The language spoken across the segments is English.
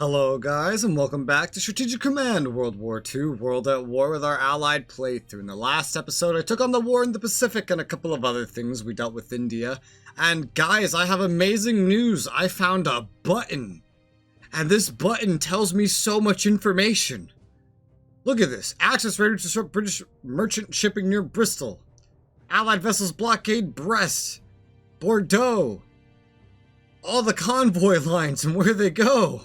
Hello guys, and welcome back to Strategic Command World War II, World at War with our Allied playthrough. In the last episode, I took on the war in the Pacific and a couple of other things. We dealt with India. And guys, I have amazing news. I found a button. And this button tells me so much information. Look at this. Access radar to disrupt British merchant shipping near Bristol. Allied vessels blockade Brest. Bordeaux. All the convoy lines and where they go.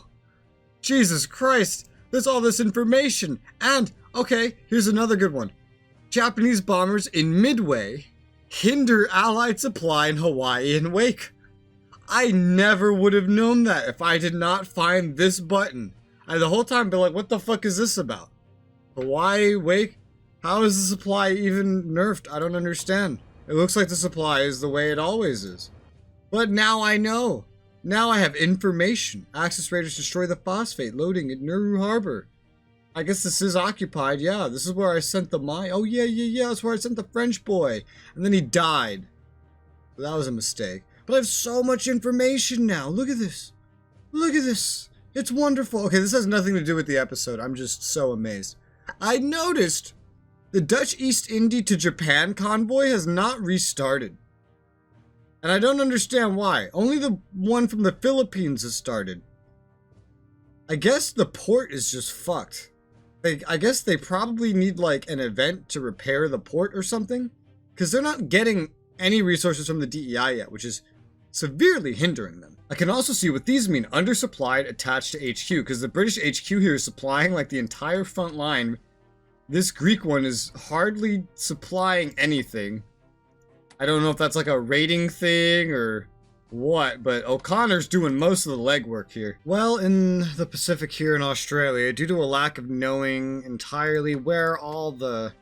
Jesus Christ, there's all this information. And, okay, here's another good one. Japanese bombers in Midway hinder Allied supply in Hawaii and Wake. I never would have known that if I did not find this button. I the whole time been like, what the fuck is this about? Hawaii, Wake? How is the supply even nerfed? I don't understand. It looks like the supply is the way it always is. But now I know. Now I have information. Access raiders destroy the phosphate loading at Nauru Harbor. I guess this is occupied. Yeah, this is where I sent the mine. Oh yeah, that's where I sent the French boy. And then he died. That was a mistake. But I have so much information now. Look at this. Look at this. It's wonderful. Okay, this has nothing to do with the episode. I'm just so amazed. I noticed the Dutch East India to Japan convoy has not restarted. And I don't understand why. Only the one from the Philippines has started. I guess the port is just fucked. I guess they probably need like an event to repair the port or something. Because they're not getting any resources from the DEI yet, which is severely hindering them. I can also see what these mean. Undersupplied attached to HQ. Because the British HQ here is supplying like the entire front line. This Greek one is hardly supplying anything. I don't know if that's like a rating thing or what, but O'Connor's doing most of the legwork here. Well, in the Pacific here in Australia, due to a lack of knowing entirely where all the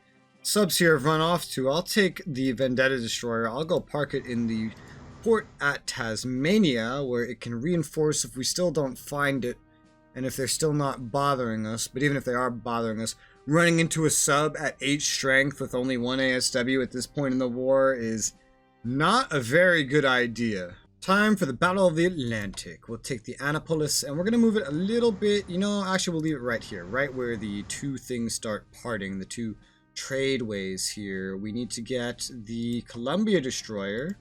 subs here have run off to, I'll take the Vendetta Destroyer. I'll go park it in the port at Tasmania, where it can reinforce if we still don't find it, and if they're still not bothering us. But even if they are bothering us, running into a sub at 8 strength with only 1 ASW at this point in the war is not a very good idea. Time for the Battle of the Atlantic. We'll take the Annapolis and we're going to move it a little bit. You know, actually we'll leave it right here, right where the two things start parting, the two tradeways here. We need to get the Columbia Destroyer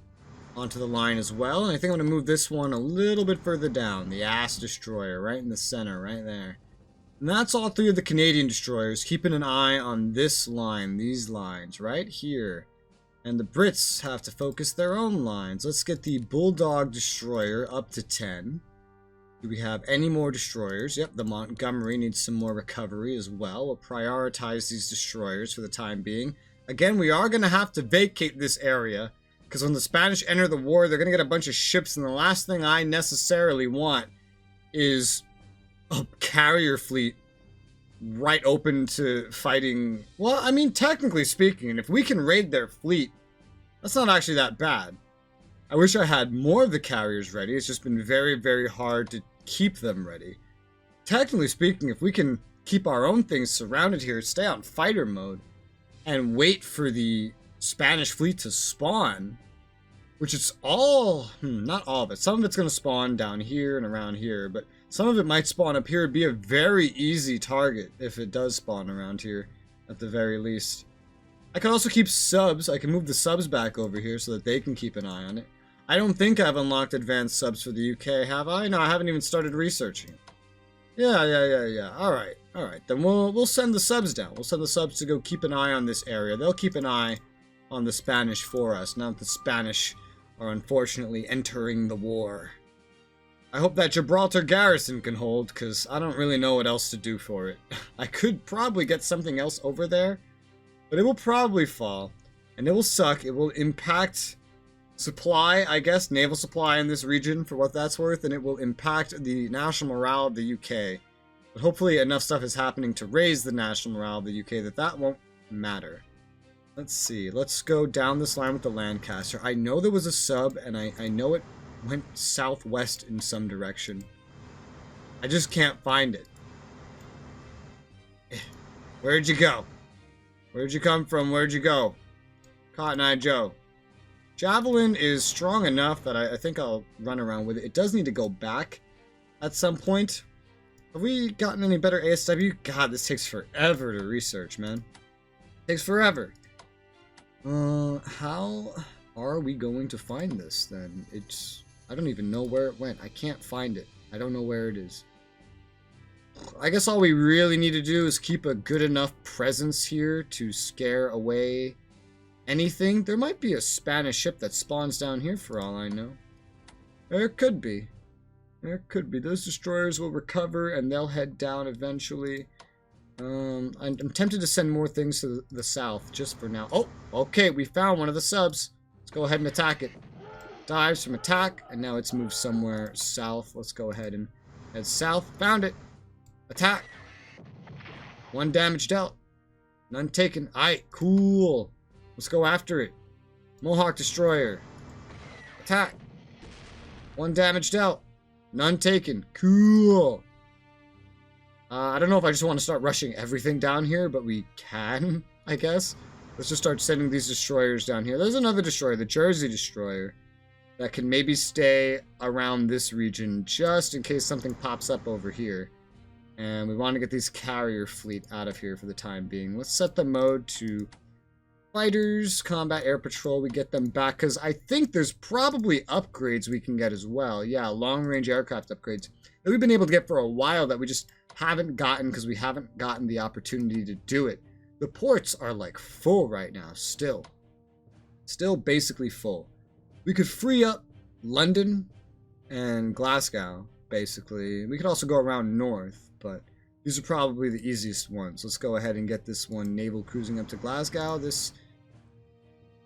onto the line as well. And I think I'm going to move this one a little bit further down. The Ass Destroyer right in the center, right there. And that's all 3 of the Canadian destroyers, keeping an eye on this line, these lines, right here. And the Brits have to focus their own lines. Let's get the Bulldog Destroyer up to 10. Do we have any more destroyers? Yep, the Montgomery needs some more recovery as well. We'll prioritize these destroyers for the time being. Again, we are going to have to vacate this area, because when the Spanish enter the war, they're going to get a bunch of ships, and the last thing I necessarily want is a carrier fleet right open to fighting. Well, I mean, technically speaking, if we can raid their fleet, that's not actually that bad. I wish I had more of the carriers ready. It's just been very, very hard to keep them ready. Technically speaking, if we can keep our own things surrounded here, stay on fighter mode, and wait for the Spanish fleet to spawn, which is all, not all of it. Some of it's going to spawn down here and around here, but some of it might spawn up here. It'd be a very easy target if it does spawn around here, at the very least. I can also keep subs. I can move the subs back over here so that they can keep an eye on it. I don't think I've unlocked advanced subs for the UK, have I? No, I haven't even started researching. Yeah. Alright. Then we'll send the subs down. We'll send the subs to go keep an eye on this area. They'll keep an eye on the Spanish for us, now that the Spanish are unfortunately entering the war. I hope that Gibraltar garrison can hold, because I don't really know what else to do for it. I could probably get something else over there, but it will probably fall, and it will suck. It will impact supply, I guess, naval supply in this region, for what that's worth, and it will impact the national morale of the UK. But hopefully enough stuff is happening to raise the national morale of the UK that won't matter. Let's see. Let's go down this line with the Lancaster. I know there was a sub, and I know it went southwest in some direction. I just can't find it. Where'd you go? Where'd you come from? Where'd you go? Cotton Eye Joe. Javelin is strong enough that I think I'll run around with it. It does need to go back at some point. Have we gotten any better ASW? God, this takes forever to research, man. Takes forever. How are we going to find this then? I don't even know where it went. I can't find it. I don't know where it is. I guess all we really need to do is keep a good enough presence here to scare away anything. There might be a Spanish ship that spawns down here for all I know. There could be. There could be. Those destroyers will recover and they'll head down eventually. I'm tempted to send more things to the south just for now. Oh, okay, we found one of the subs. Let's go ahead and attack it. Dives from attack, and now it's moved somewhere south. Let's go ahead and head south. Found it. Attack. 1 damage dealt. None taken. Aight, cool. Let's go after it. Mohawk Destroyer. Attack. 1 damage dealt. None taken. Cool. I don't know if I just want to start rushing everything down here, but we can, I guess. Let's just start sending these destroyers down here. There's another destroyer, the Jersey Destroyer, that can maybe stay around this region just in case something pops up over here. And we want to get these carrier fleet out of here for the time being. Let's set the mode to fighters, combat air patrol. We get them back because I think there's probably upgrades we can get as well. Yeah, long-range aircraft upgrades that we've been able to get for a while that we just haven't gotten because we haven't gotten the opportunity to do it. The ports are like full right now, still basically full. We could free up London and Glasgow, basically. We could also go around north, but these are probably the easiest ones. Let's go ahead and get this one naval cruising up to Glasgow. This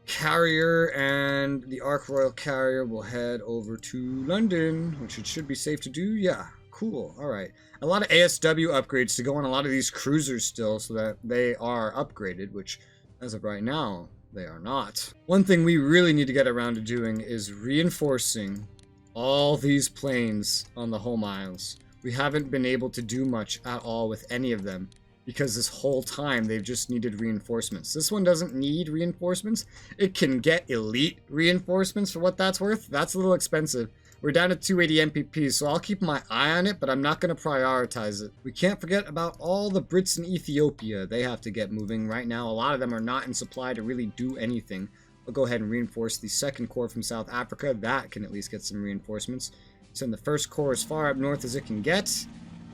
carrier and the Ark Royal carrier will head over to London, which it should be safe to do. Yeah, cool. All right. A lot of ASW upgrades to go on a lot of these cruisers still so that they are upgraded, which as of right now, they are not. One thing we really need to get around to doing is reinforcing all these planes on the home isles. We haven't been able to do much at all with any of them because this whole time they've just needed reinforcements. This one doesn't need reinforcements. It can get elite reinforcements for what that's worth. That's a little expensive. We're down to 280 MPPs, so I'll keep my eye on it, but I'm not going to prioritize it. We can't forget about all the Brits in Ethiopia. They have to get moving right now. A lot of them are not in supply to really do anything. I'll go ahead and reinforce the 2nd Corps from South Africa. That can at least get some reinforcements. Send the 1st Corps as far up north as it can get.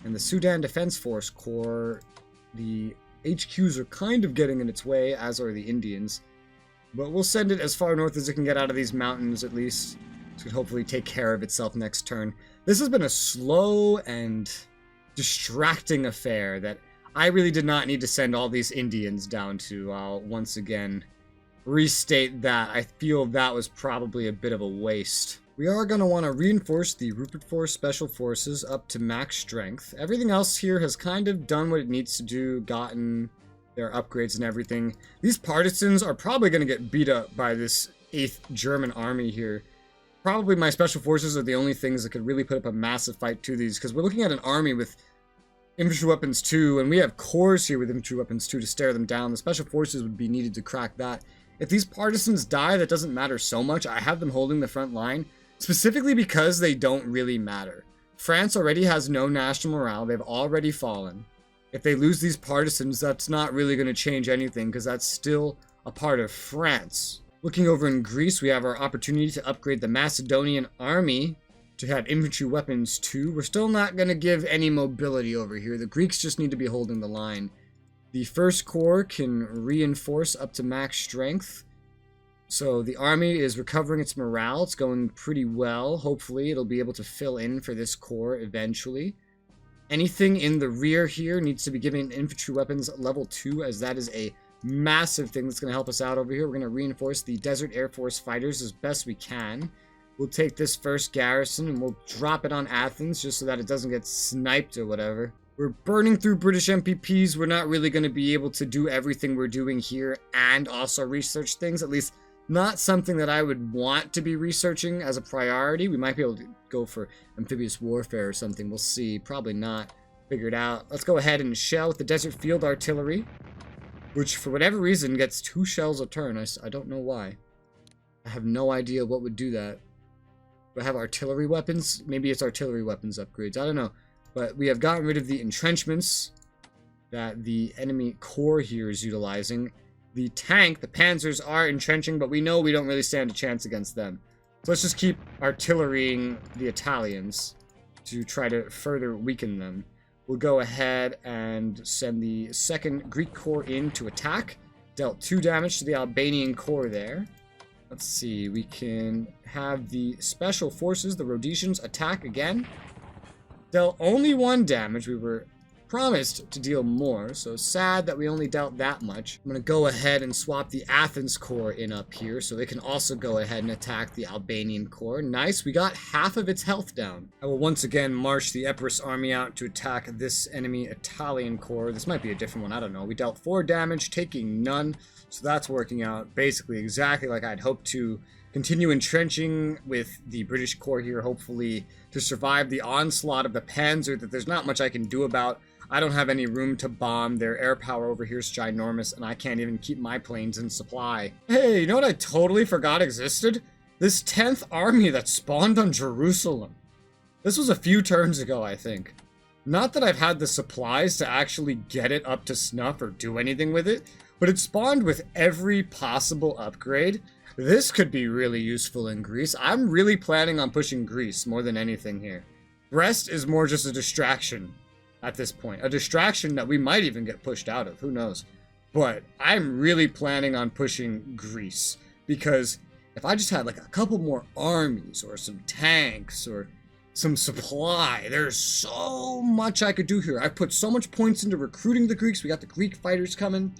And the Sudan Defense Force Corps, the HQs are kind of getting in its way, as are the Indians. But we'll send it as far north as it can get out of these mountains, at least. It should hopefully take care of itself next turn. This has been a slow and distracting affair that I really did not need to send all these Indians down to. I'll once again restate that. I feel that was probably a bit of a waste. We are going to want to reinforce the Rupert Force Special Forces up to max strength. Everything else here has kind of done what it needs to do, gotten their upgrades and everything. These partisans are probably going to get beat up by this 8th German army here. Probably my special forces are the only things that could really put up a massive fight to these, because we're looking at an army with infantry weapons 2, and we have corps here with infantry weapons 2 to stare them down. The special forces would be needed to crack that. If these partisans die, that doesn't matter so much. I have them holding the front line, specifically because they don't really matter. France already has no national morale. They've already fallen. If they lose these partisans, that's not really going to change anything, because that's still a part of France. Looking over in Greece, we have our opportunity to upgrade the Macedonian army to have infantry weapons 2. We're still not going to give any mobility over here. The Greeks just need to be holding the line. The 1st Corps can reinforce up to max strength. So the army is recovering its morale. It's going pretty well. Hopefully it'll be able to fill in for this corps eventually. Anything in the rear here needs to be given infantry weapons level 2, as that is a massive thing that's going to help us out over here. We're going to reinforce the Desert Air Force fighters as best we can. We'll take this 1st garrison and we'll drop it on Athens just so that it doesn't get sniped or whatever. We're burning through British MPPs. We're not really going to be able to do everything we're doing here and also research things. At least not something that I would want to be researching as a priority. We might be able to go for amphibious warfare or something. We'll see. Probably not. Figured out. Let's go ahead and shell with the Desert Field Artillery, which for whatever reason gets 2 shells a turn. I don't know why. I have no idea what would do that. Do I have artillery weapons? Maybe it's artillery weapons upgrades. I don't know. But we have gotten rid of the entrenchments that the enemy corps here is utilizing. The tank, the panzers, are entrenching, but we know we don't really stand a chance against them. So let's just keep artillerying the Italians to try to further weaken them. We'll go ahead and send the 2nd Greek Corps in to attack. Dealt 2 damage to the Albanian Corps there. Let's see, we can have the Special Forces, the Rhodesians, attack again. Dealt only 1 damage. We were promised to deal more, so sad that we only dealt that much. I'm going to go ahead and swap the Athens Corps in up here, so they can also go ahead and attack the Albanian Corps. Nice, we got half of its health down. I will once again march the Epirus army out to attack this enemy Italian Corps. This might be a different one, I don't know. We dealt 4 damage, taking none, so that's working out basically exactly like I'd hoped to. Continue entrenching with the British Corps here, hopefully to survive the onslaught of the Panzer that there's not much I can do about. I don't have any room to bomb. Their air power over here is ginormous, and I can't even keep my planes in supply. Hey, you know what I totally forgot existed? This 10th army that spawned on Jerusalem. This was a few turns ago, I think. Not that I've had the supplies to actually get it up to snuff or do anything with it, but it spawned with every possible upgrade. This could be really useful in Greece. I'm really planning on pushing Greece more than anything here. Brest is more just a distraction at this point. A distraction that we might even get pushed out of. Who knows? But I'm really planning on pushing Greece. Because if I just had like a couple more armies or some tanks or some supply, there's so much I could do here. I put so much points into recruiting the Greeks. We got the Greek fighters coming.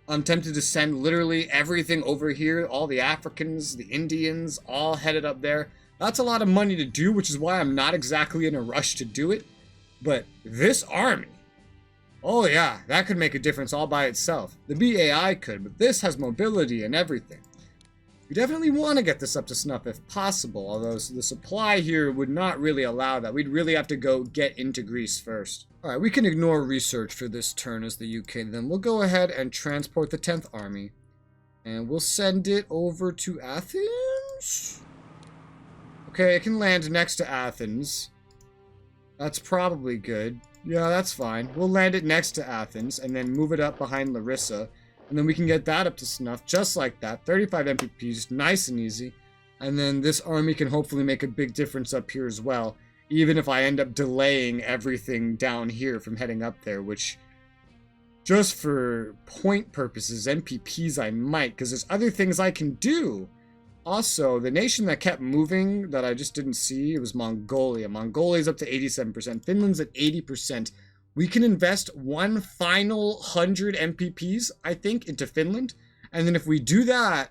I'm tempted to send literally everything over here. All the Africans, the Indians, all headed up there. That's a lot of money to do, which is why I'm not exactly in a rush to do it. But this army, oh yeah, that could make a difference all by itself. The BAI could, but this has mobility and everything. We definitely want to get this up to snuff if possible, although the supply here would not really allow that. We'd really have to go get into Greece first. Alright, we can ignore research for this turn as the UK then. We'll go ahead and transport the 10th Army. And we'll send it over to Athens? Okay, it can land next to Athens. That's probably good. Yeah, that's fine. We'll land it next to Athens and then move it up behind Larissa. And then we can get that up to snuff just like that. 35 MPPs, nice and easy. And then this army can hopefully make a big difference up here as well. Even if I end up delaying everything down here from heading up there, which just for point purposes, MPPs I might, because there's other things I can do. Also, the nation that kept moving that I just didn't see, it was Mongolia. Mongolia's up to 87%. Finland's at 80%. We can invest one final 100 MPPs, I think, into Finland. And then if we do that,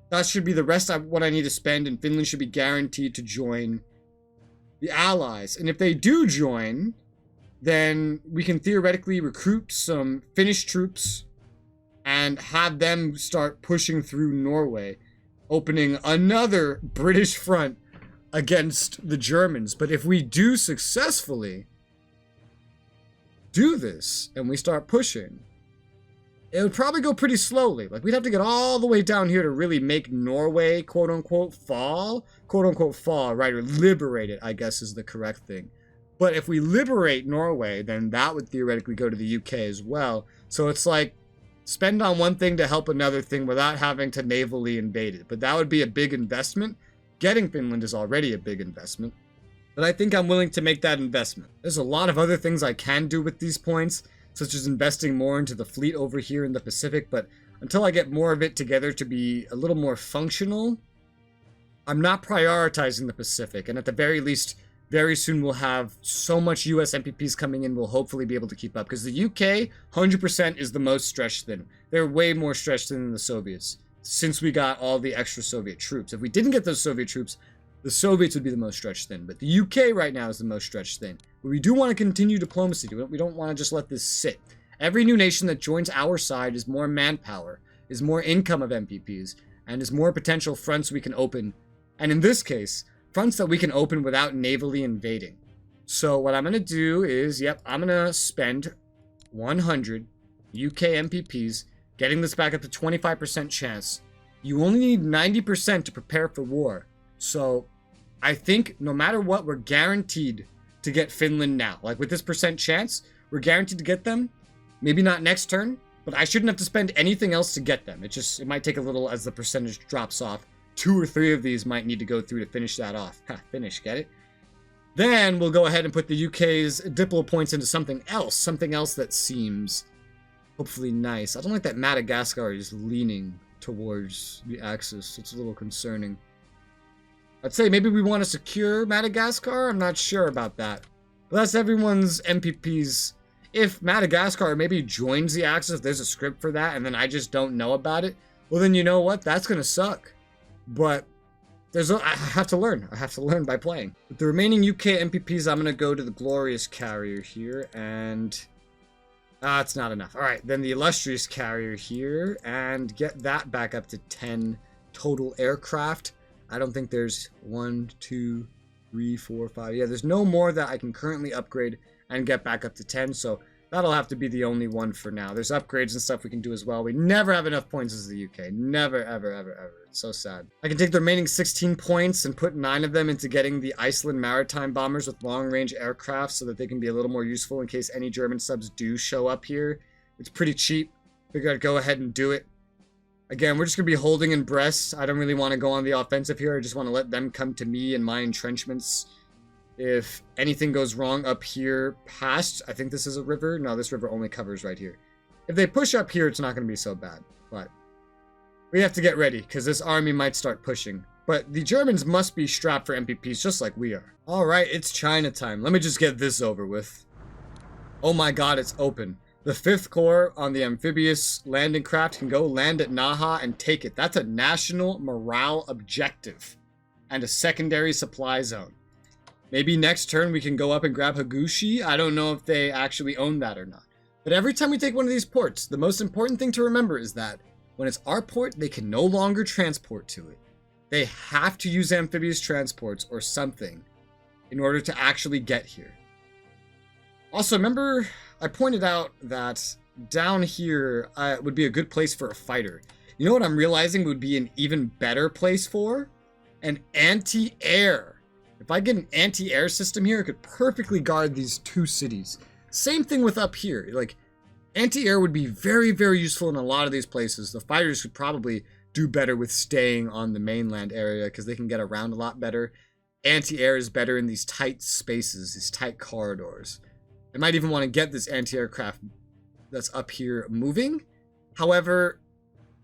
that should be the rest of what I need to spend, and Finland should be guaranteed to join the Allies. And if they do join, then we can theoretically recruit some Finnish troops and have them start pushing through Norway, opening another British front against the Germans. But if we do successfully do this and we start pushing, it would probably go pretty slowly. Like, we'd have to get all the way down here to really make Norway, quote-unquote, fall. Quote-unquote, fall, right? Or liberate it, I guess is the correct thing. But if we liberate Norway, then that would theoretically go to the UK as well. So it's like, spend on one thing to help another thing without having to navally invade it. But that would be a big investment. Getting Finland is already a big investment. But I think I'm willing to make that investment. There's a lot of other things I can do with these points, such as investing more into the fleet over here in the Pacific, but until I get more of it together to be a little more functional, I'm not prioritizing the Pacific, and at the very least, very soon we'll have so much US MPPs coming in, we'll hopefully be able to keep up, because the UK, 100% is the most stretched thin. They're way more stretched thin than the Soviets, since we got all the extra Soviet troops. If we didn't get those Soviet troops, the Soviets would be the most stretched thin, but the UK right now is the most stretched thin. But we do want to continue diplomacy. We don't want to just let this sit. Every new nation that joins our side is more manpower, is more income of MPPs, and is more potential fronts we can open. And in this case, fronts that we can open without navally invading. So what I'm going to do is, I'm going to spend 100 UK MPPs, getting this back up to 25% chance. You only need 90% to prepare for war. So I think no matter what, we're guaranteed to get Finland now. Like, with this percent chance, we're guaranteed to get them. Maybe not next turn, but I shouldn't have to spend anything else to get them. It might take a little as the percentage drops off. 2 or 3 of these might need to go through to finish that off. Ha, finish, get it? Then we'll go ahead and put the UK's Diplo points into something else that seems hopefully nice. I don't like that Madagascar is leaning towards the axis. It's a little concerning. I'd say maybe we want to secure Madagascar. I'm not sure about that. But that's everyone's MPP's. If Madagascar maybe joins the axis, there's a script for that, and then I just don't know about it, well then you know what? That's gonna suck. But I have to learn. I have to learn by playing. With the remaining UK MPPs, I'm gonna go to the Glorious Carrier here, and it's not enough. All right, then the Illustrious Carrier here, and get that back up to 10 total aircraft. I don't think there's 1, 2, 3, 4, 5. Yeah, there's no more that I can currently upgrade and get back up to 10, so that'll have to be the only one for now. There's upgrades and stuff we can do as well. We never have enough points as the UK. Never, ever, ever, ever. It's so sad. I can take the remaining 16 points and put 9 of them into getting the Iceland maritime bombers with long-range aircraft so that they can be a little more useful in case any German subs do show up here. It's pretty cheap. Figured I'd go ahead and do it. Again, we're just going to be holding in Brest. I don't really want to go on the offensive here. I just want to let them come to me and my entrenchments. If anything goes wrong up here past, I think this is a river. No, this river only covers right here. If they push up here, it's not going to be so bad. But we have to get ready because this army might start pushing. But the Germans must be strapped for MPPs just like we are. All right, it's China time. Let me just get this over with. Oh my god, it's open. The 5th Corps on the amphibious landing craft can go land at Naha and take it. That's a national morale objective and a secondary supply zone. Maybe next turn we can go up and grab Hagushi. I don't know if they actually own that or not. But every time we take one of these ports, the most important thing to remember is that when it's our port, they can no longer transport to it. They have to use amphibious transports or something in order to actually get here. Also, remember I pointed out that down here would be a good place for a fighter. You know what I'm realizing would be an even better place for? An anti-air. If I get an anti-air system here, it could perfectly guard these 2 cities. Same thing with up here. Like, anti-air would be very, very useful in a lot of these places. The fighters could probably do better with staying on the mainland area because they can get around a lot better. Anti-air is better in these tight spaces, these tight corridors. I might even want to get this anti-aircraft that's up here moving. However,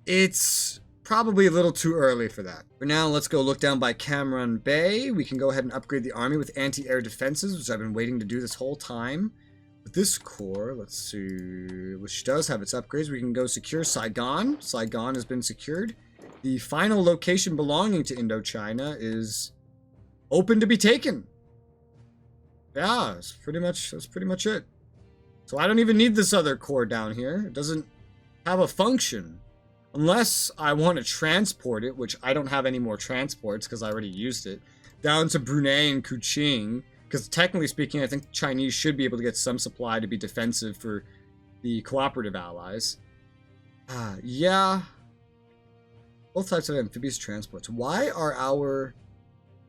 it's probably a little too early for that. For now, let's go look down by Cameron Bay. We can go ahead and upgrade the army with anti-air defenses, which I've been waiting to do this whole time. With this corps, let's see, which does have its upgrades, we can go secure Saigon. Saigon has been secured. The final location belonging to Indochina is open to be taken. Yeah, that's pretty much it. So I don't even need this other corps down here. It doesn't have a function. Unless I want to transport it, which I don't have any more transports because I already used it, down to Brunei and Kuching. Because technically speaking, I think Chinese should be able to get some supply to be defensive for the cooperative allies. Yeah. Both types of amphibious transports. Why are our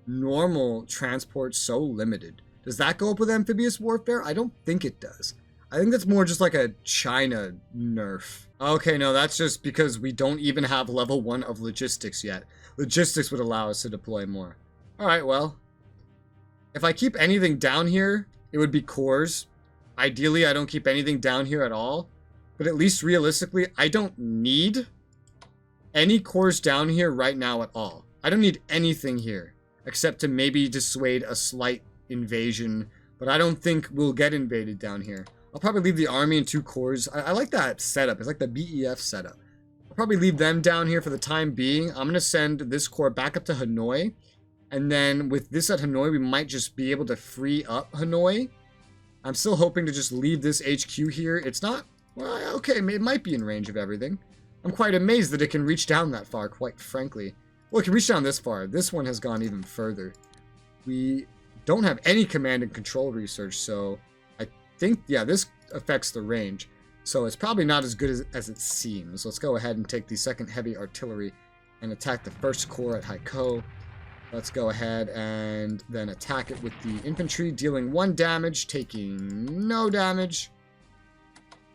normal transports so limited? Does that go up with amphibious warfare? I don't think it does. I think that's more just like a China nerf. Okay, no, that's just because we don't even have level 1 of logistics yet. Logistics would allow us to deploy more. Alright, well. If I keep anything down here, it would be cores. Ideally, I don't keep anything down here at all. But at least realistically, I don't need any cores down here right now at all. I don't need anything here. Except to maybe dissuade a slight invasion. But I don't think we'll get invaded down here. I'll probably leave the army in 2 cores. I like that setup. It's like the BEF setup. I'll probably leave them down here for the time being. I'm going to send this corps back up to Hanoi. And then with this at Hanoi, we might just be able to free up Hanoi. I'm still hoping to just leave this HQ here. It's not... Well, okay, it might be in range of everything. I'm quite amazed that it can reach down that far, quite frankly. Well, it can reach down this far. This one has gone even further. We don't have any command and control research, so... think, yeah, this affects the range. So it's probably not as good as it seems. Let's go ahead and take the 2nd Heavy Artillery and attack the 1st Corps at Haikou. Let's go ahead and then attack it with the infantry, dealing 1 damage, taking no damage.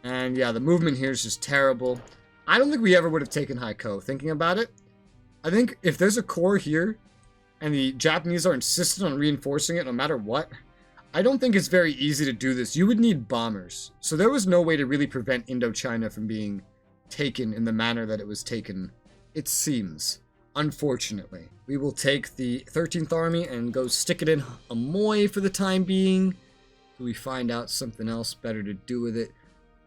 And yeah, the movement here is just terrible. I don't think we ever would have taken Haiko, thinking about it. I think if there's a core here, and the Japanese are insistent on reinforcing it no matter what, I don't think it's very easy to do this. You would need bombers. So there was no way to really prevent Indochina from being taken in the manner that it was taken, it seems. Unfortunately. We will take the 13th Army and go stick it in Amoy for the time being. So we find out something else better to do with it.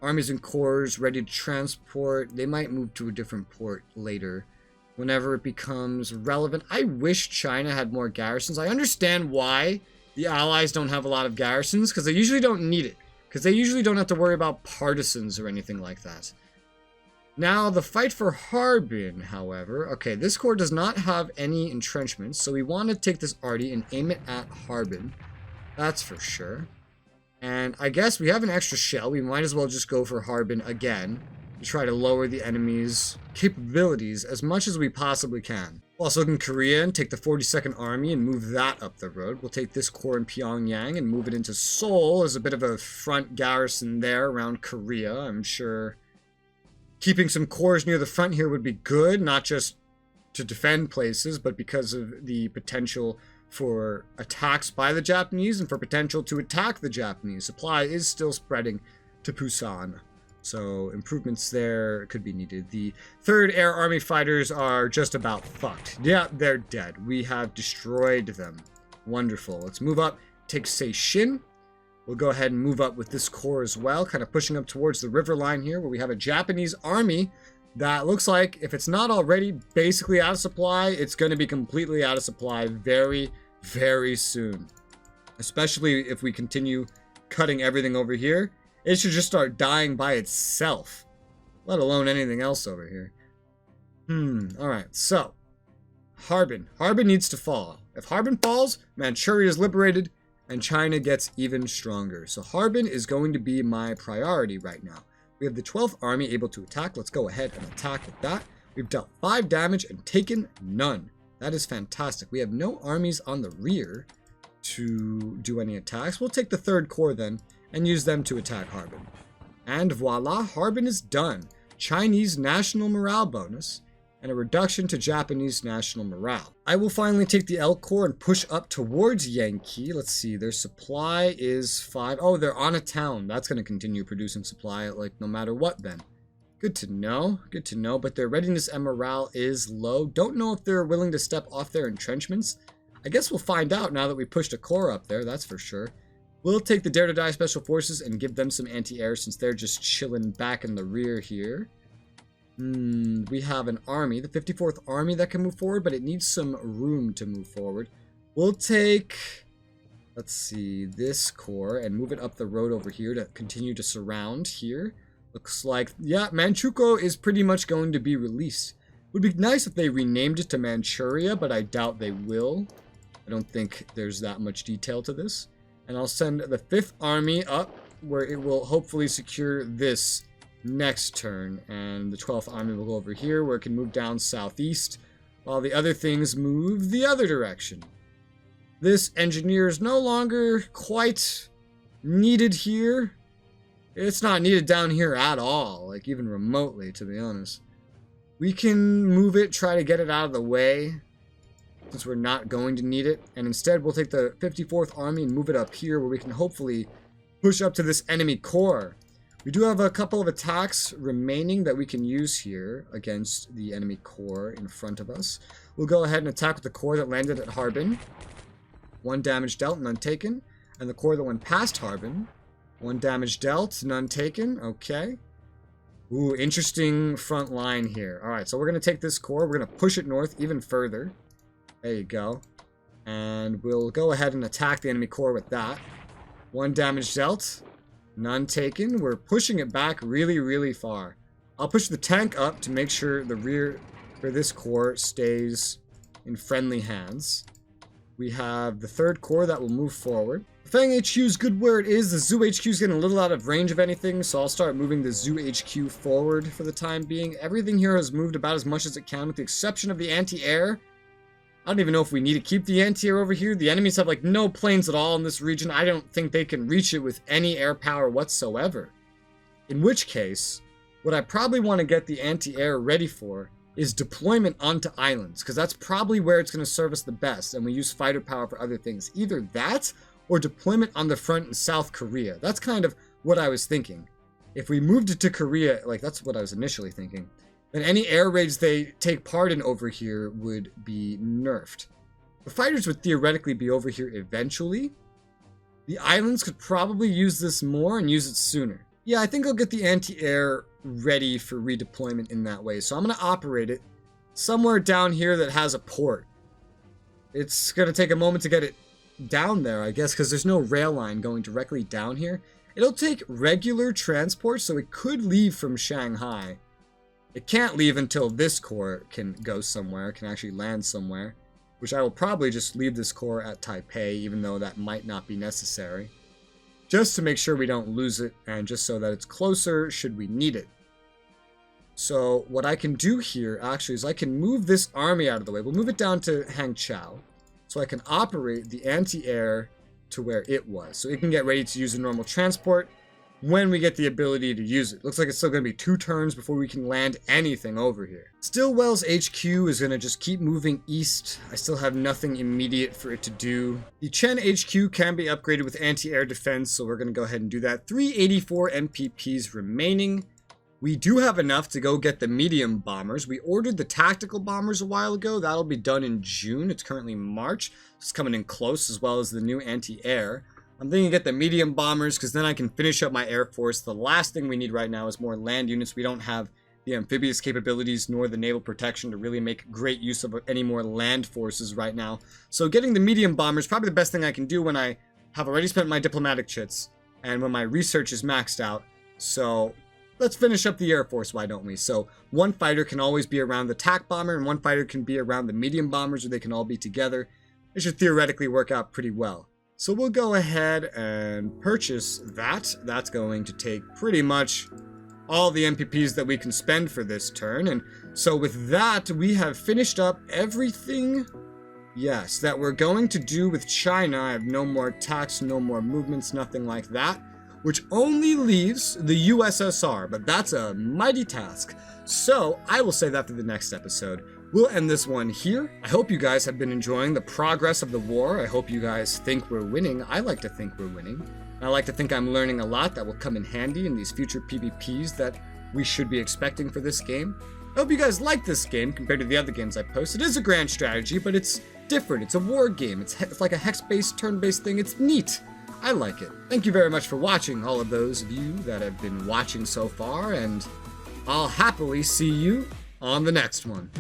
Armies and corps ready to transport. They might move to a different port later, whenever it becomes relevant. I wish China had more garrisons. I understand why the Allies don't have a lot of garrisons, because they usually don't need it. Because they usually don't have to worry about partisans or anything like that. Now, the fight for Harbin, however. Okay, this corps does not have any entrenchments, so we want to take this arty and aim it at Harbin. That's for sure. And I guess we have an extra shell. We might as well just go for Harbin again to try to lower the enemy's capabilities as much as we possibly can. We'll also look in Korea and take the 42nd Army and move that up the road. We'll take this corps in Pyongyang and move it into Seoul as a bit of a front garrison there around Korea. I'm sure keeping some corps near the front here would be good, not just to defend places, but because of the potential for attacks by the Japanese and for potential to attack the Japanese. Supply is still spreading to Busan, so improvements there could be needed. The 3rd Air Army fighters are just about fucked. Yeah, they're dead. We have destroyed them. Wonderful. Let's move up, take Seishin. We'll go ahead and move up with this corps as well, kind of pushing up towards the river line here, where we have a Japanese army that looks like, if it's not already basically out of supply, it's going to be completely out of supply very, very soon. Especially if we continue cutting everything over here. It should just start dying by itself, let alone anything else over here. Alright, so Harbin. Harbin needs to fall. If Harbin falls, Manchuria is liberated, and China gets even stronger. So Harbin is going to be my priority right now. We have the 12th Army able to attack. Let's go ahead and attack with that. We've dealt 5 damage and taken none. That is fantastic. We have no armies on the rear to do any attacks. We'll take the 3rd Corps then and use them to attack Harbin. And voila, Harbin is done. Chinese national morale bonus and a reduction to Japanese national morale. I will finally take the L Corps and push up towards Yankee. Let's see, their supply is 5. Oh, they're on a town. That's going to continue producing supply, like, no matter what then. Good to know, but their readiness and morale is low. Don't know if they're willing to step off their entrenchments. I guess we'll find out now that we pushed a corps up there, that's for sure. We'll take the Dare to Die Special Forces and give them some anti-air since they're just chilling back in the rear here. We have an army, the 54th Army, that can move forward, but it needs some room to move forward. We'll take, let's see, this corps and move it up the road over here to continue to surround here. Looks like, yeah, Manchukuo is pretty much going to be released. Would be nice if they renamed it to Manchuria, but I doubt they will. I don't think there's that much detail to this. And I'll send the 5th Army up, where it will hopefully secure this next turn, and the 12th Army will go over here where it can move down southeast while the other things move the other direction. This engineer is no longer quite needed here. It's not needed down here at all, like even remotely, to be honest. We can move it, try to get it out of the way since we're not going to need it, and instead we'll take the 54th Army and move it up here where we can hopefully push up to this enemy corps. We do have a couple of attacks remaining that we can use here against the enemy corps in front of us. We'll go ahead and attack with the corps that landed at Harbin. 1 damage dealt, none taken. And the corps that went past Harbin. 1 damage dealt, none taken. Okay. Ooh, interesting front line here. Alright, so we're going to take this corps. We're going to push it north even further. There you go. And we'll go ahead and attack the enemy corps with that. 1 damage dealt. None taken. We're pushing it back really, really far. I'll push the tank up to make sure the rear for this corps stays in friendly hands. We have the 3rd Corps that will move forward. Fang HQ is good where it is. The Zoo HQ is getting a little out of range of anything, so I'll start moving the Zoo HQ forward for the time being. Everything here has moved about as much as it can, with the exception of the anti-air. I don't even know if we need to keep the anti-air over here. The enemies have like no planes at all in this region. I don't think they can reach it with any air power whatsoever. In which case, what I probably want to get the anti-air ready for is deployment onto islands, because that's probably where it's going to serve us the best, and we use fighter power for other things. Either that, or deployment on the front in South Korea. That's kind of what I was thinking. If we moved it to Korea, like that's what I was initially thinking, then any air raids they take part in over here would be nerfed. The fighters would theoretically be over here eventually. The islands could probably use this more and use it sooner. Yeah, I think I'll get the anti-air ready for redeployment in that way. So I'm going to operate it somewhere down here that has a port. It's going to take a moment to get it down there, I guess, because there's no rail line going directly down here. It'll take regular transport, so it could leave from Shanghai. It can't leave until this core can go somewhere, can actually land somewhere, which I will probably just leave this core at Taipei, even though that might not be necessary, just to make sure we don't lose it, and just so that it's closer should we need it. So what I can do here, actually, is I can move this army out of the way. We'll move it down to Hangzhou, so I can operate the anti-air to where it was, so it can get ready to use a normal transport when we get the ability to use it. Looks like it's still going to be 2 turns before we can land anything over here. Stillwell's HQ is going to just keep moving east. I still have nothing immediate for it to do. The Chen HQ can be upgraded with anti-air defense, so we're going to go ahead and do that. 384 MPPs remaining. We do have enough to go get the medium bombers. We ordered the tactical bombers a while ago. That'll be done in June. It's currently March. It's coming in close, as well as the new anti-air. I'm thinking get the medium bombers, because then I can finish up my air force. The last thing we need right now is more land units. We don't have the amphibious capabilities nor the naval protection to really make great use of any more land forces right now. So getting the medium bombers is probably the best thing I can do when I have already spent my diplomatic chits and when my research is maxed out. So let's finish up the air force, why don't we? So one fighter can always be around the TAC bomber, and one fighter can be around the medium bombers, or they can all be together. It should theoretically work out pretty well. So we'll go ahead and purchase that. That's going to take pretty much all the MPPs that we can spend for this turn. And so with that, we have finished up everything, yes, that we're going to do with China. I have no more tax, no more movements, nothing like that, which only leaves the USSR, but that's a mighty task. So I will save that for the next episode. We'll end this one here. I hope you guys have been enjoying the progress of the war. I hope you guys think we're winning. I like to think we're winning. I like to think I'm learning a lot that will come in handy in these future PvPs that we should be expecting for this game. I hope you guys like this game compared to the other games I post. It is a grand strategy, but it's different. It's a war game. It's like a hex-based, turn-based thing. It's neat. I like it. Thank you very much for watching, all of those of you that have been watching so far, and I'll happily see you on the next one.